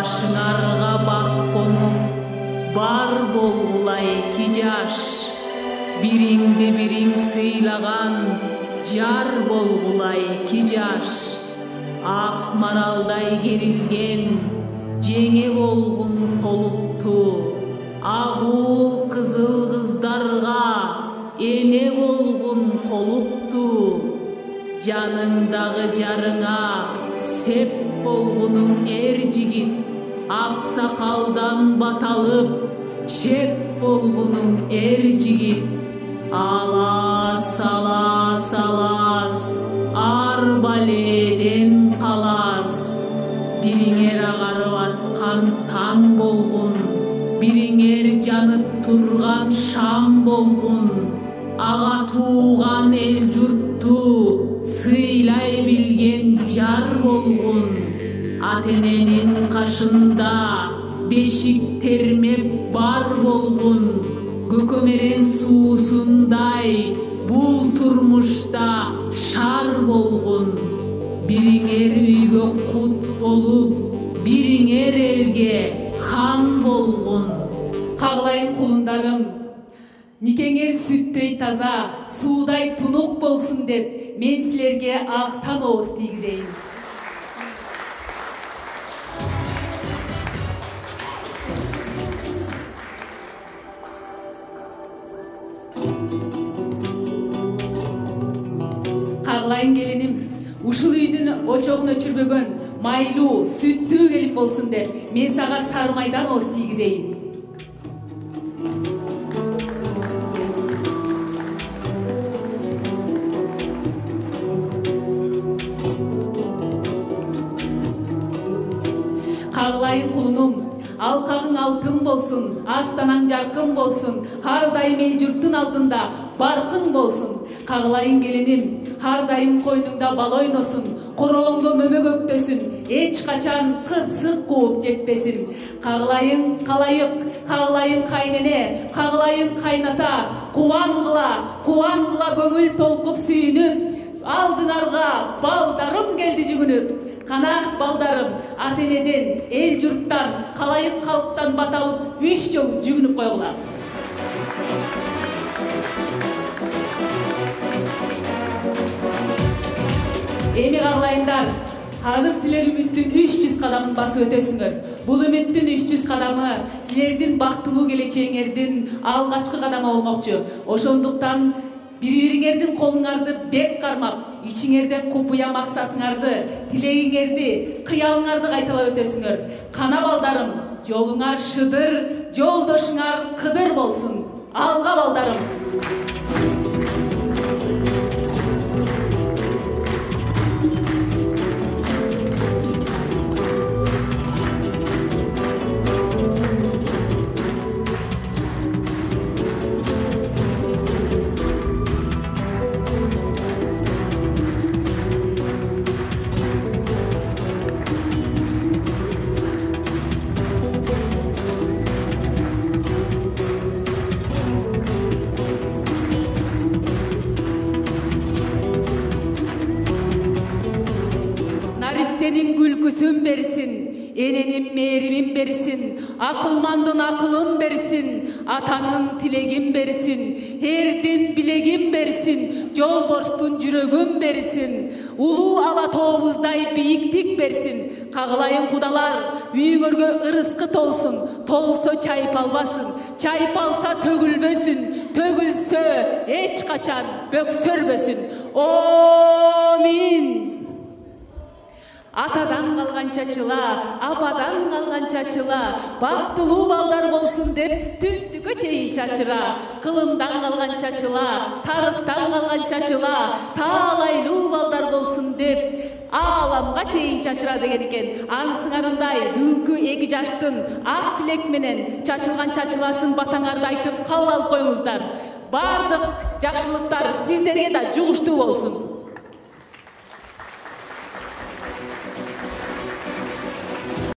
башыңарга бак конуп, бар болгула 2 жаш, бириңди бириң сыйлаган жар болгула 2 жаш, ак маралдай керилген жеңе болгун колукту, агыл кызыл кыздарга эне болгун колукту, жаныңдагы жарыңа сеп болгунуң жигит, ак сакалдан баталып чеп болгунуң жигит, алас алас алас арбаледен калас, бириңер агарып аткан таң болгун, бириңер жанып турган шам болгун, ага тууган эл журтту сыйлай билген жар болгун, ата-эненин кашында бешик термеп бар болгун, көкөмерен суусундай бул турмушта шар болгун, бириңер үйгө кут болуп, бириңер элге хан болгун. Каглайын кулундарым, никеңер сүттөй таза, суудай тунук болсун деп, мен силерге актан ооз тийгизейин. Каглайын келиним, ушул үйдүн очогун өчүрбөгөн, майлуу, сүттүү келип болсун деп, мен сага сары майдан ооз тийгизейин. Каглайын кулунум, алкагың алтын болсун, астанаң жаркын болсун, ар дайым эл журттун алдында баркын болсун. Каглайын келиним, ар дайым койдуңда бал ойносун, королоңдо мөмө көктөсүн, эч качан кырсык кууп жетпесин. Каглайын калайык, каглайын кайнене, каглайын кайната, кубангыла көңүл толкуп сүйүнүп, алдыңарга балдарым келди жүгүнүп. Канак балдарым, ата-энеден, эл журттан, калайык калктан баталып, 3 жолу жүгүнүп койгула. Эми каглайындар, азыр силер үмүттүн 300 кадамын басып өтөсүңөр. Бул үмүттүн 300 кадамы силердин бактылуу келечегиңердин алгачкы кадамы болмокчу. Ошондуктан бири-бириңердин колуңарды бек кармап, ичиңерден купуя максатыңарды, тилегиңерди, кыялыңарды кайталап өтөсүңөр. Кана балдарым, жолуңар шыдыр, жолдошуңар кыдыр болсун. Алга балдарым. Наристенин күлкүсүн берсин, эненин мээримин берсин, акылмандын акылын берсин, атанын тилегин берсин, эрдин билегин берсин, жолборстун жүрөгүн берсин, улуу ала тообуздай бийиктик берсин. Каглайын кудалар, үйүңөргө ырыскы толсун, толсо чайпалбасын, чайпалса төгүлбөсүн, төгүлсө эч качан бөксөрбөсүн. Амин. Атадан калган чачыла, ападан калган чачыла, бактылуу балдар болсун деп түндүккө чейин чачыра. Кылымдан калган чачыла, тарыхтан калган чачыла, таалайлуу балдар болсун деп ааламга чейин чачыра деген экен. Анысыңарындай бүгүнкү 2 жаштын ак тилек менен чачылган чачыласын батаңарды айтып кабыл алып коюңуздар. Бардык жакшылыктар сиздерге да жугуштуу болсун.